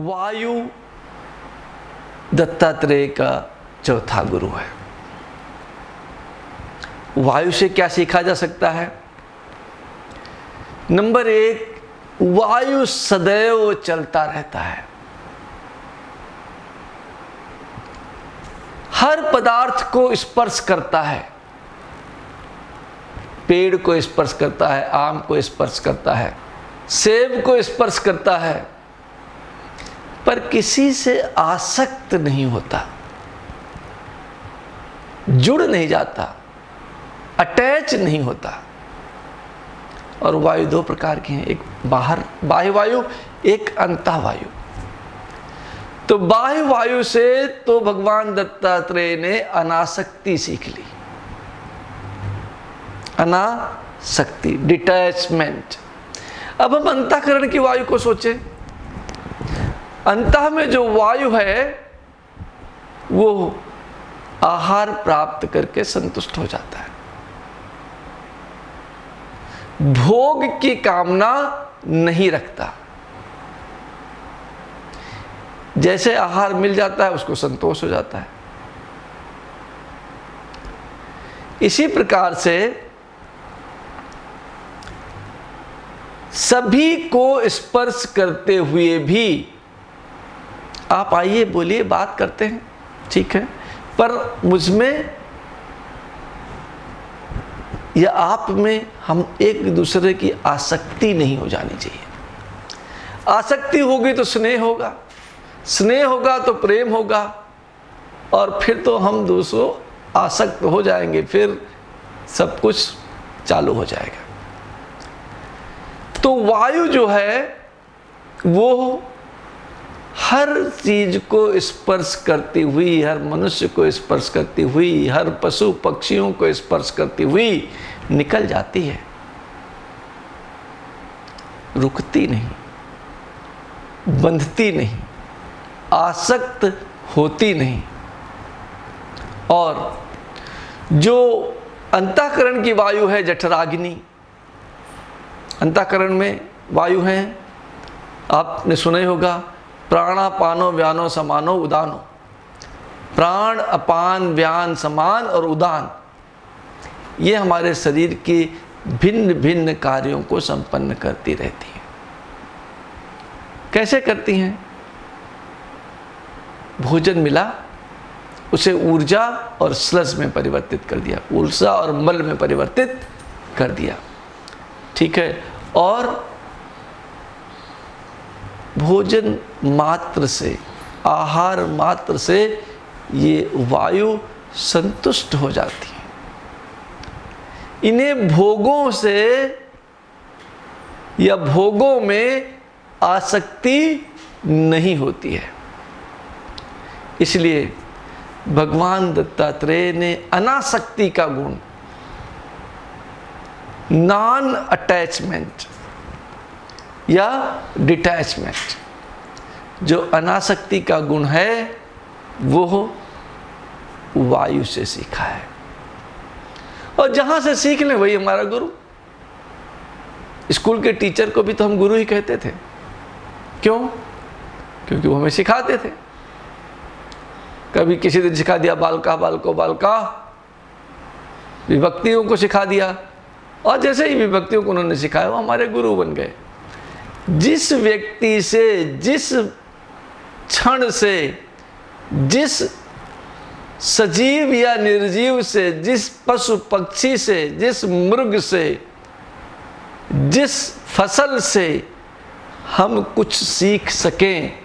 वायु दत्तात्रेय का चौथा गुरु है। वायु से क्या सीखा जा सकता है? नंबर 1, वायु सदैव चलता रहता है। हर पदार्थ को स्पर्श करता है। पेड़ को स्पर्श करता है, आम को स्पर्श करता है, सेब को स्पर्श करता है, पर किसी से आसक्त नहीं होता, जुड़ नहीं जाता, अटैच नहीं होता। और वायु 2 प्रकार की हैं, एक बाह्य वायु, एक अंतः वायु। तो बाह्य वायु से तो भगवान दत्तात्रेय ने अनासक्ति सीख ली। अनासक्ति, डिटैचमेंट। अब हम अंतःकरण की वायु को सोचें। अंतः में जो वायु है वो आहार प्राप्त करके संतुष्ट हो जाता है, भोग की कामना नहीं रखता। जैसे आहार मिल जाता है उसको संतोष हो जाता है। इसी प्रकार से सभी को स्पर्श करते हुए भी, आप आइए बोलिए, बात करते हैं, ठीक है, पर मुझमें या आप में हम एक दूसरे की आसक्ति नहीं हो जानी चाहिए। आसक्ति होगी तो स्नेह होगा, स्नेह होगा तो प्रेम होगा, और फिर तो हम दूसरों आसक्त हो जाएंगे, फिर सब कुछ चालू हो जाएगा। तो वायु जो है वो हर चीज को स्पर्श करती हुई, हर मनुष्य को स्पर्श करती हुई, हर पशु पक्षियों को स्पर्श करती हुई निकल जाती है, रुकती नहीं, बंधती नहीं, आसक्त होती नहीं। और जो अंतःकरण की वायु है जठराग्नि, अंतःकरण में वायु है, आपने सुना ही होगा, प्राणापानो व्यानो समानो उदानो। प्राण, अपान, व्यान, समान और उदान, ये हमारे शरीर के भिन्न भिन्न कार्यों को संपन्न करती रहती हैं। कैसे करती हैं? भोजन मिला, उसे ऊर्जा और स्लज में परिवर्तित कर दिया, ऊर्जा और मल में परिवर्तित कर दिया, ठीक है। और भोजन मात्र से, आहार मात्र से ये वायु संतुष्ट हो जाती है। इन्हें भोगों से या भोगों में आसक्ति नहीं होती है। इसलिए भगवान दत्तात्रेय ने अनासक्ति का गुण, नॉन अटैचमेंट या डिटैचमेंट, जो अनासक्ति का गुण है वो वायु से सीखा है। और जहां से सीख लें वही हमारा गुरु। स्कूल के टीचर को भी तो हम गुरु ही कहते थे। क्यों? क्योंकि वो हमें सिखाते थे। कभी किसी ने सिखा दिया बालका बालको बालका, विभक्तियों को सिखा दिया, और जैसे ही विभक्तियों को उन्होंने सिखाया वो हमारे गुरु बन गए। जिस व्यक्ति से, जिस क्षण से, जिस सजीव या निर्जीव से, जिस पशु पक्षी से, जिस मृग से, जिस फसल से हम कुछ सीख सकें,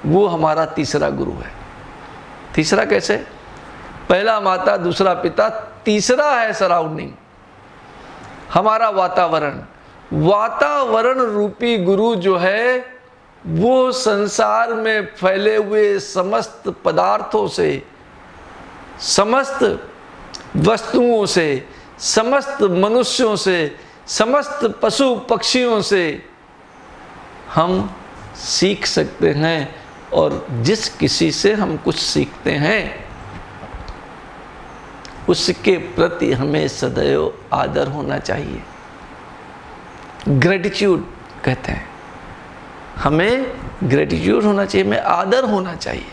वो हमारा तीसरा गुरु है। तीसरा कैसे? पहला माता, दूसरा पिता, तीसरा है सराउंडिंग, हमारा वातावरण। वातावरण रूपी गुरु जो है वो संसार में फैले हुए समस्त पदार्थों से, समस्त वस्तुओं से, समस्त मनुष्यों से, समस्त पशु पक्षियों से हम सीख सकते हैं। और जिस किसी से हम कुछ सीखते हैं उसके प्रति हमें सदैव आदर होना चाहिए। ग्रेटिट्यूड कहते हैं, हमें ग्रेटिट्यूड होना चाहिए, हमें आदर होना चाहिए।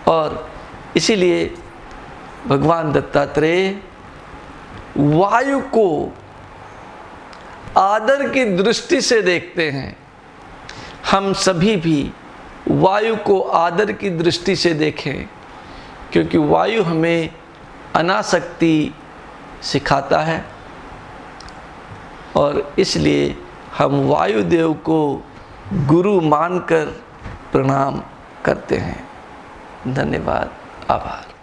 और इसीलिए भगवान दत्तात्रेय वायु को आदर की दृष्टि से देखते हैं। हम सभी भी वायु को आदर की दृष्टि से देखें, क्योंकि वायु हमें अनासक्ति सिखाता है और इसलिए हम वायुदेव को गुरु मानकर प्रणाम करते हैं। धन्यवाद, आभार।